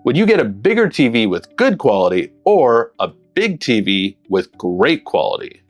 Would you get a bigger TV with good quality or a big TV with great quality?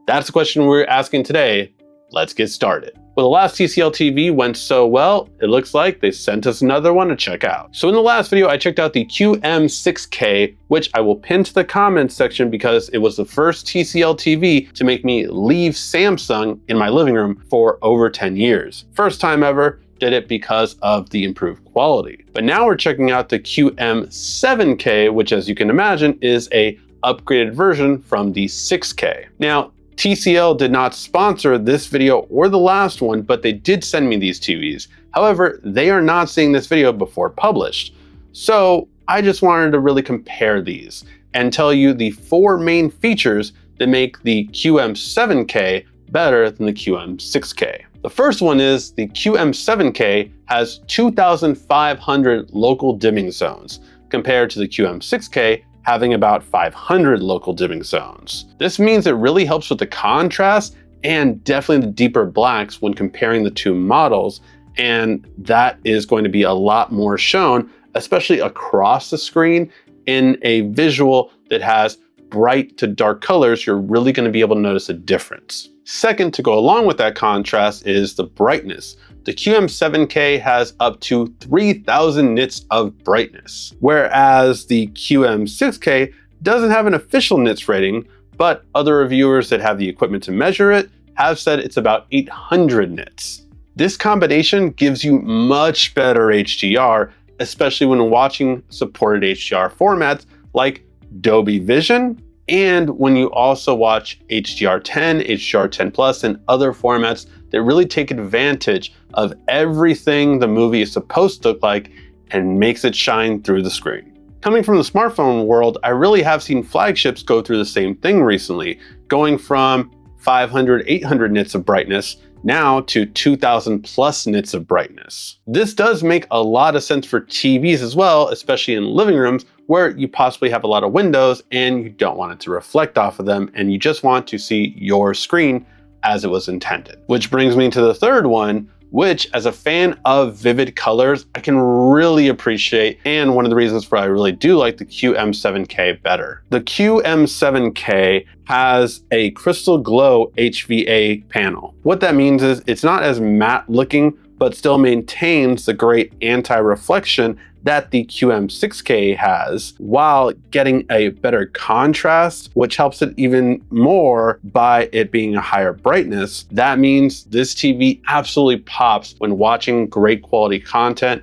That's the question we're asking today. Let's get started. Well, the last TCL TV went so well, it looks like they sent us another one to check out. So in the last video, I checked out the QM6K, which I will pin to the comments section because it was the first TCL TV to make me leave Samsung in my living room for over 10 years. First time ever, did it because of the improved quality. But now we're checking out the QM7K, which as you can imagine is a upgraded version from the 6K. Now, TCL did not sponsor this video or the last one, but they did send me these TVs. However, they are not seeing this video before published. So I just wanted to really compare these and tell you the 4 main features that make the QM7K better than the QM6K. The first one is the QM7K has 2,500 local dimming zones compared to the QM6K having about 500 local dimming zones. This means it really helps with the contrast and definitely the deeper blacks when comparing the two models, and that is going to be a lot more shown, especially across the screen in a visual that has bright to dark colors. You're really going to be able to notice a difference. Second, to go along with that contrast is the brightness. The QM7K has up to 3,000 nits of brightness, whereas the QM6K doesn't have an official nits rating, but other reviewers that have the equipment to measure it have said it's about 800 nits. This combination gives you much better HDR, especially when watching supported HDR formats like Dolby Vision, and when you also watch HDR10, HDR10 Plus, and other formats that really take advantage of everything the movie is supposed to look like and makes it shine through the screen. Coming from the smartphone world, I really have seen flagships go through the same thing recently, going from 500, 800 nits of brightness now to 2,000 plus nits of brightness. This does make a lot of sense for TVs as well, especially in living rooms where you possibly have a lot of windows and you don't want it to reflect off of them and you just want to see your screen as it was intended. Which brings me to the third one, which as a fan of vivid colors, I can really appreciate, and one of the reasons why I really do like the QM7K better. The QM7K has a CrystGlow HVA panel. What that means is it's not as matte looking, but still maintains the great anti-reflection that the QM6K has, while getting a better contrast, which helps it even more by it being a higher brightness. That means this TV absolutely pops when watching great quality content.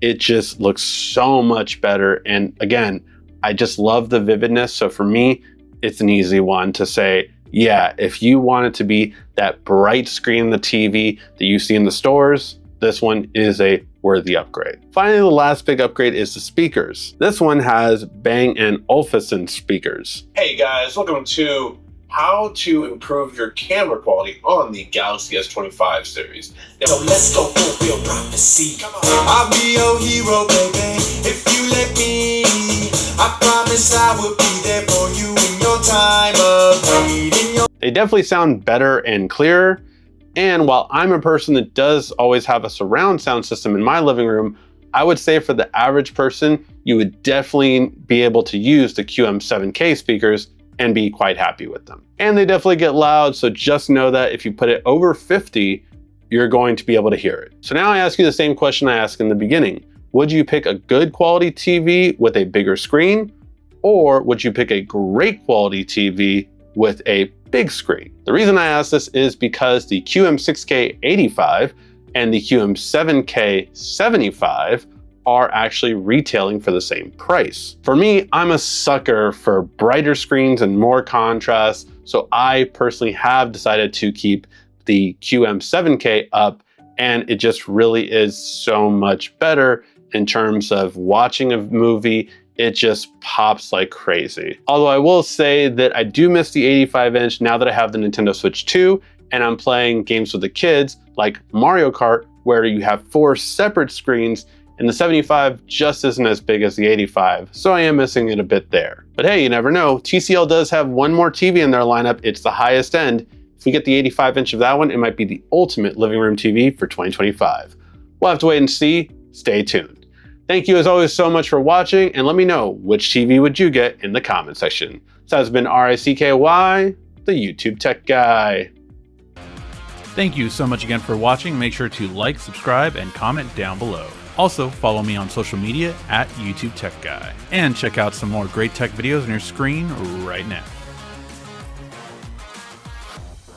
It just looks so much better. And again, I just love the vividness. So for me, it's an easy one to say, yeah, if you want it to be that bright screen in the TV that you see in the stores, this one is a worthy upgrade. Finally, the last big upgrade is the speakers. This one has Bang & Olufsen speakers. Hey guys, welcome to how to improve your camera quality on the Galaxy S25 series. So let's go fulfill prophecy. Come on. I'll be your hero, baby. If you let me, I promise I will be there for you in your time of need. They definitely sound better and clearer. And while I'm a person that does always have a surround sound system in my living room, I would say for the average person, you would definitely be able to use the QM7K speakers and be quite happy with them. And they definitely get loud, so just know that if you put it over 50, you're going to be able to hear it. So now I ask you the same question I asked in the beginning. Would you pick a good quality TV with a bigger screen, or would you pick a great quality TV with a big screen? The reason I ask this is because the QM6K 85 and the QM7K 75 are actually retailing for the same price. For me, I'm a sucker for brighter screens and more contrast, so I personally have decided to keep the QM7K up, and it just really is so much better in terms of watching a movie. It just pops like crazy. Although I will say that I do miss the 85-inch now that I have the Nintendo Switch 2 and I'm playing games with the kids like Mario Kart, where you have 4 separate screens, and the 75 just isn't as big as the 85, so I am missing it a bit there. But hey, you never know. TCL does have one more TV in their lineup. It's the highest end. If we get the 85-inch of that one, it might be the ultimate living room TV for 2025. We'll have to wait and see. Stay tuned. Thank you as always so much for watching, and let me know which TV would you get in the comment section. This has been RICKY, the YouTube Tech Guy. Thank you so much again for watching. Make sure to like, subscribe, and comment down below. Also, follow me on social media at YouTube Tech Guy. And check out some more great tech videos on your screen right now.